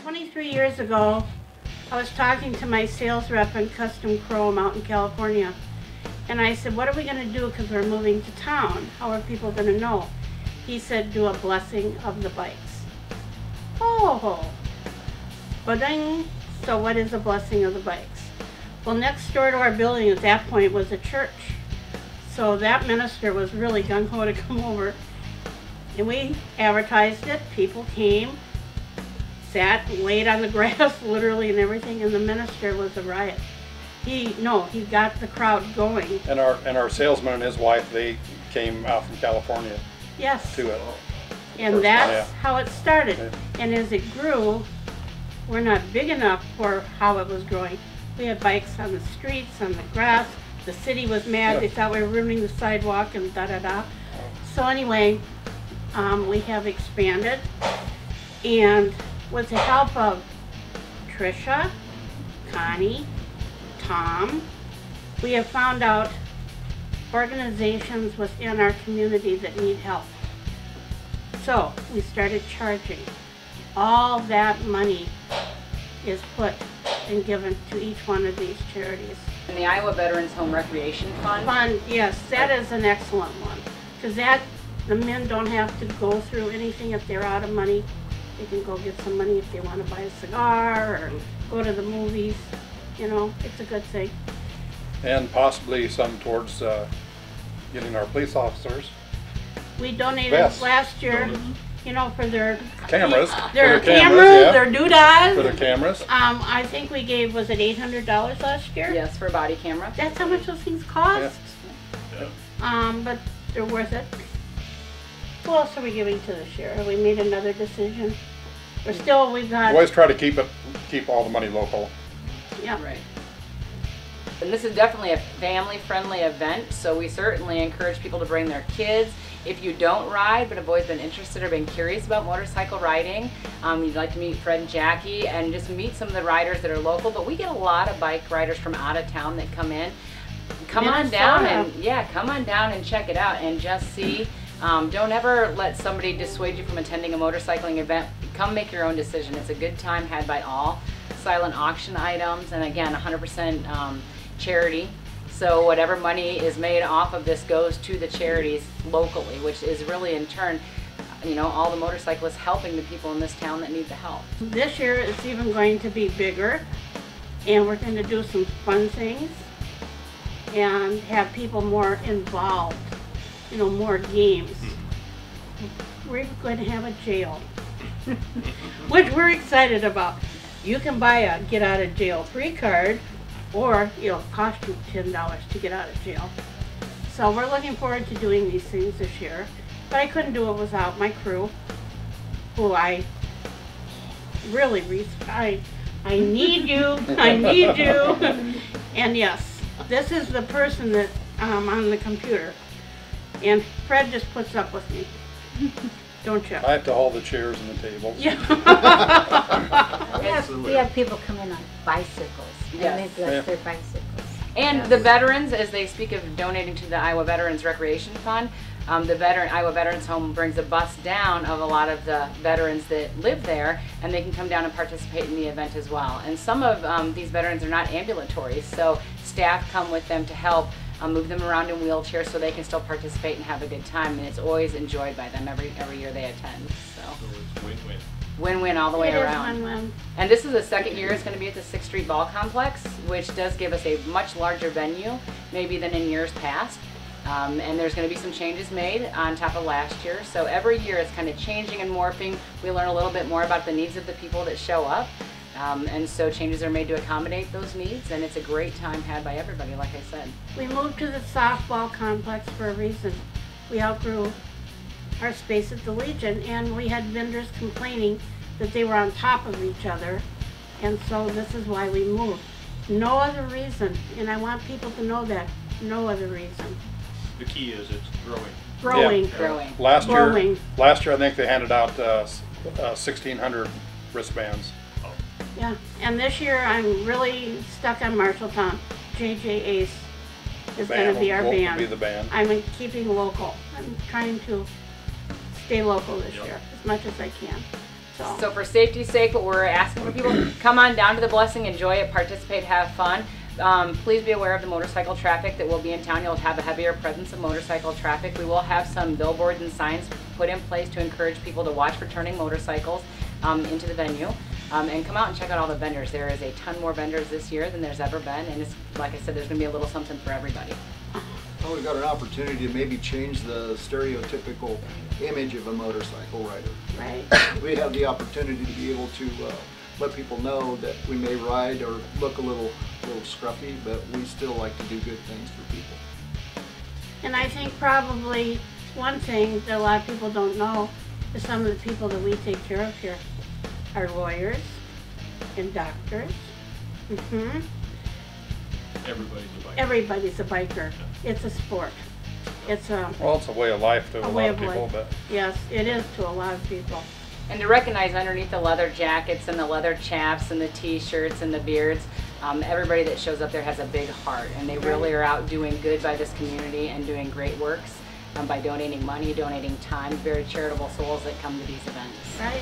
23 years ago, I was talking to my sales rep in Custom Chrome out in California. And I said, what are we going to do because we're moving to town? How are people going to know? He said, do a blessing of the bikes. Oh, ba-ding. So what is a blessing of the bikes? Well, next door to our building at that point was a church. So that minister was really gung-ho to come over. And we advertised it. People came, sat, laid on the grass, literally, and everything. And the minister was a riot. He got the crowd going. And our salesman and his wife, they came out from California. Yes. To it. And that's how it started. Yeah. And as it grew, we're not big enough for how it was growing. We had bikes on the streets, on the grass. The city was mad. Yeah. They thought we were ruining the sidewalk and da-da-da. So anyway, we have expanded. And with the help of Tricia, Connie, Tom, we have found out organizations within our community that need help. So we started charging. All that money is put and given to each one of these charities. And the Iowa Veterans Home Recreation Fund? Yes, that is an excellent one. Because the men don't have to go through anything if they're out of money. They can go get some money if they want to buy a cigar or go to the movies. You know, it's a good thing. And possibly some towards getting our police officers. We donated last year, you know, for their cameras. Their doodads. For their cameras. I think we gave, was it $800 last year? Yes, for a body camera. That's how much those things cost. Yeah. But they're worth it. Who else are we giving to this year? Have we made another decision? We've got. We always try to keep all the money local. Yeah. Right. And this is definitely a family-friendly event, so we certainly encourage people to bring their kids. If you don't ride but have always been interested or been curious about motorcycle riding, you'd like to meet Fred and Jackie and just meet some of the riders that are local. But we get a lot of bike riders from out of town that come in. Come on down and check it out and just see. Don't ever let somebody dissuade you from attending a motorcycling event. Come make your own decision. It's a good time had by all. Silent auction items, and again 100% charity, so whatever money is made off of this goes to the charities locally, which is really in turn, you know, all the motorcyclists helping the people in this town that need the help. This year it's even going to be bigger, and we're going to do some fun things and have people more involved, you know, more games. We're going to have a jail, which we're excited about. You can buy a get out of jail free card, or it'll cost you $10 to get out of jail. So we're looking forward to doing these things this year. But I couldn't do it without my crew, who I really I need you, I need you. And yes, this is the person that on the computer. And Fred just puts up with me. Don't you? I have to hold the chairs and the tables. Yeah. We have people come in on bicycles, and they bless their bicycles. And the veterans, as they speak of donating to the Iowa Veterans Recreation Fund, the Iowa Veterans Home brings a bus down of a lot of the veterans that live there, and they can come down and participate in the event as well. And some of these veterans are not ambulatory, so staff come with them to help move them around in wheelchairs so they can still participate and have a good time, and it's always enjoyed by them every year they attend. So it's win-win. Win-win all the way around. Win-win. And this is the second year it's going to be at the 6th Street Ball Complex, which does give us a much larger venue, maybe than in years past. And there's going to be some changes made on top of last year. So every year it's kind of changing and morphing. We learn a little bit more about the needs of the people that show up. And so changes are made to accommodate those needs, and it's a great time had by everybody, like I said. We moved to the softball complex for a reason. We outgrew our space at the Legion, and we had vendors complaining that they were on top of each other, and so this is why we moved. No other reason, and I want people to know that. No other reason. The key is it's growing. Growing. Yeah. Growing. Last year I think they handed out 1,600 wristbands. Yeah, and this year I'm really stuck on Marshalltown. JJ Ace is going to be our band. Will be the band. I'm keeping local. I'm trying to stay local this year as much as I can. So for safety's sake, what we're asking for people, come on down to the Blessing, enjoy it, participate, have fun. Please be aware of the motorcycle traffic that will be in town. You'll have a heavier presence of motorcycle traffic. We will have some billboards and signs put in place to encourage people to watch for turning motorcycles into the venue. And come out and check out all the vendors. There is a ton more vendors this year than there's ever been, and it's, like I said, there's going to be a little something for everybody. Well, we've got an opportunity to maybe change the stereotypical image of a motorcycle rider. Right. We have the opportunity to be able to let people know that we may ride or look a little scruffy, but we still like to do good things for people. And I think probably one thing that a lot of people don't know is some of the people that we take care of here are lawyers and doctors. Everybody's a biker. Everybody's a biker. It's a sport. It's a Well, it's a way of life to a lot way of of people, life. but Yes, it is to a lot of people. And to recognize underneath the leather jackets and the leather chaps and the t-shirts and the beards, everybody that shows up there has a big heart, and they really are out doing good by this community and doing great works by donating money, donating time, very charitable souls that come to these events. Right?